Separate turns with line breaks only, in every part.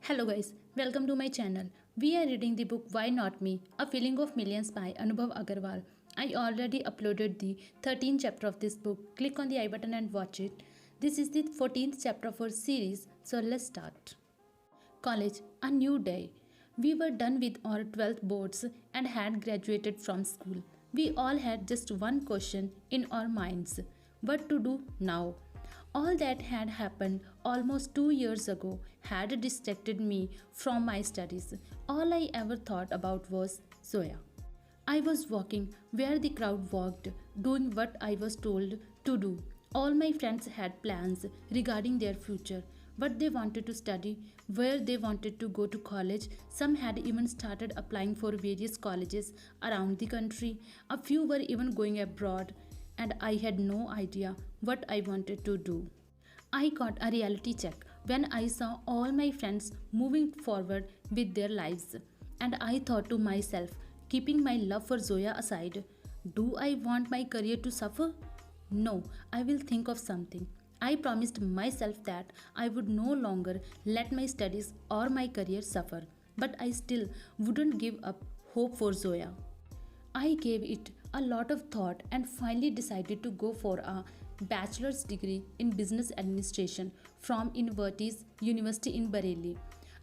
Hello guys, welcome to my channel. We are reading the book Why Not Me? A Feeling of Millions by Anubhav Agarwal. I already uploaded the 13th chapter of this book. Click on the I button and watch it. This is the 14th chapter of our series, so let's start. College, a new day. We were done with our 12th boards and had graduated from school. We all had just one question in our minds: what to do now? All that had happened almost 2 years ago had distracted me from my studies. All I ever thought about was Zoya. I was walking where the crowd walked, doing what I was told to do. All my friends had plans regarding their future, what they wanted to study, where they wanted to go to college. Some had even started applying for various colleges around the country. A few were even going abroad, and I had no idea what I wanted to do. I got a reality check when I saw all my friends moving forward with their lives, and I thought to myself, keeping my love for Zoya aside, do I want my career to suffer? No, I will think of something. I promised myself that I would no longer let my studies or my career suffer, but I still wouldn't give up hope for Zoya. I gave it a lot of thought and finally decided to go for a bachelor's degree in business administration from Invertis University in Bareilly.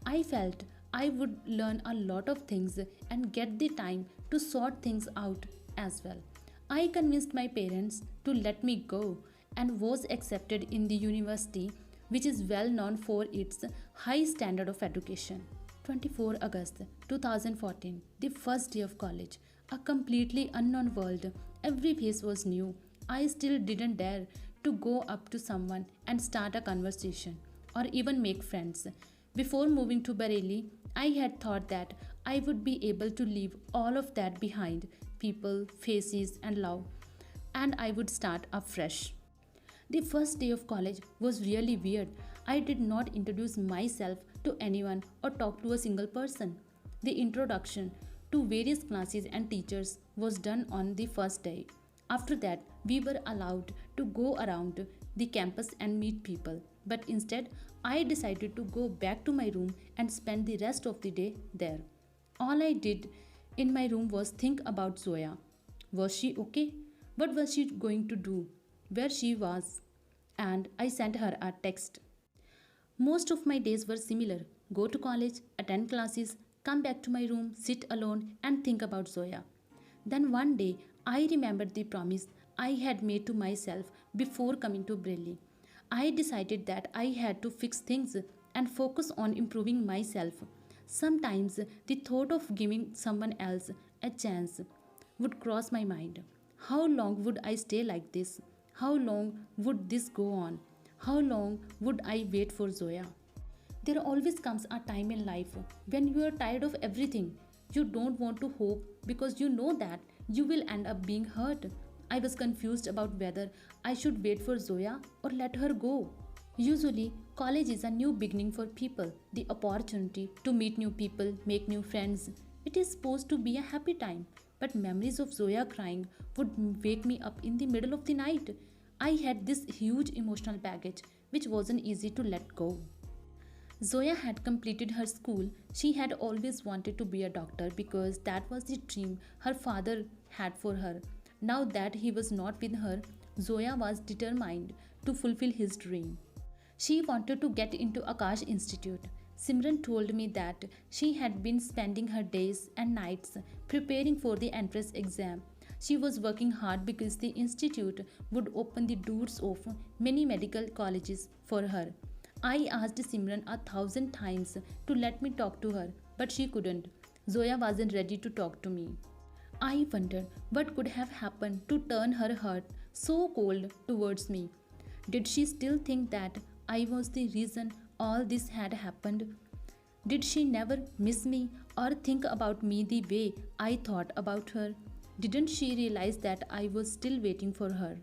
I felt I would learn a lot of things and get the time to sort things out as well. I convinced my parents to let me go and was accepted in the university, which is well known for its high standard of education. 24 August 2014, the first day of college, a completely unknown world. Every face was new. I still didn't dare to go up to someone and start a conversation or even make friends. Before moving to Bareilly, I had thought that I would be able to leave all of that behind: people, faces, and love, and I would start afresh. The first day of college was really weird. I did not introduce myself to anyone or talk to a single person. The introduction to various classes and teachers was done on the first day. After that, we were allowed to go around the campus and meet people. But instead, I decided to go back to my room and spend the rest of the day there. All I did in my room was think about Zoya. Was she okay? What was she going to do? Where she was? And I sent her a text. Most of my days were similar: go to college, attend classes, come back to my room, sit alone, and think about Zoya. Then one day, I remembered the promise I had made to myself before coming to Bareilly. I decided that I had to fix things and focus on improving myself. Sometimes the thought of giving someone else a chance would cross my mind. How long would I stay like this? How long would this go on? How long would I wait for Zoya? There always comes a time in life when you are tired of everything. You don't want to hope because you know that you will end up being hurt. I was confused about whether I should wait for Zoya or let her go. Usually, college is a new beginning for people, the opportunity to meet new people, make new friends. It is supposed to be a happy time, but memories of Zoya crying would wake me up in the middle of the night. I had this huge emotional baggage which wasn't easy to let go. Zoya had completed her school. She had always wanted to be a doctor because that was the dream her father had for her. Now that he was not with her, Zoya was determined to fulfill his dream. She wanted to get into Akash Institute. Simran told me that she had been spending her days and nights preparing for the entrance exam. She was working hard because the institute would open the doors of many medical colleges for her. I asked Simran 1,000 times to let me talk to her, but she couldn't. Zoya wasn't ready to talk to me. I wondered what could have happened to turn her heart so cold towards me. Did she still think that I was the reason all this had happened? Did she never miss me or think about me the way I thought about her? Didn't she realize that I was still waiting for her?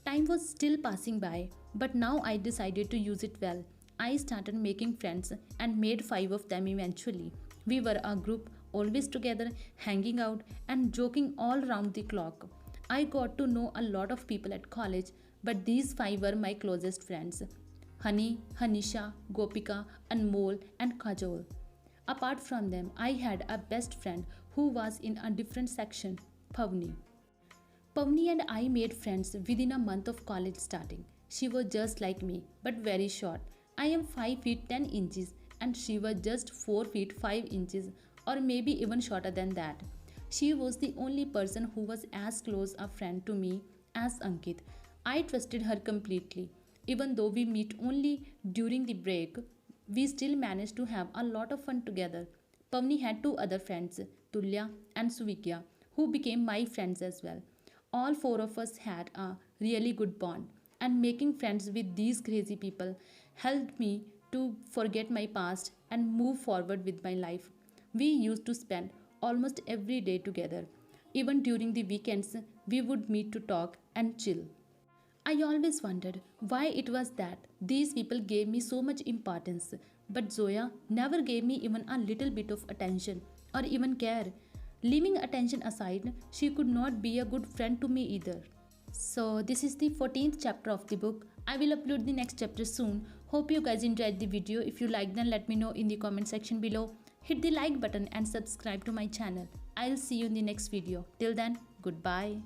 Time was still passing by, but now I decided to use it well. I started making friends and made 5 of them eventually. We were a group, always together, hanging out and joking all round the clock. I got to know a lot of people at college, but these 5 were my closest friends. Honey, Hanisha, Gopika, Anmol, and Kajol. Apart from them, I had a best friend who was in a different section, Pavni. Pavni and I made friends within a month of college starting. She was just like me, but very short. I am 5 feet 10 inches and she was just 4 feet 5 inches, or maybe even shorter than that. She was the only person who was as close a friend to me as Ankit. I trusted her completely. Even though we meet only during the break, we still managed to have a lot of fun together. Pavni had two other friends, Tulya and Suvikya, who became my friends as well. All four of us had a really good bond, and making friends with these crazy people helped me to forget my past and move forward with my life. We used to spend almost every day together. Even during the weekends, we would meet to talk and chill. I always wondered why it was that these people gave me so much importance, but Zoya never gave me even a little bit of attention or even care. Leaving attention aside, she could not be a good friend to me either. So, this is the 14th chapter of the book. I will upload the next chapter soon. Hope you guys enjoyed the video. If you liked, then let me know in the comment section below. Hit the like button and subscribe to my channel. I'll see you in the next video. Till then, goodbye.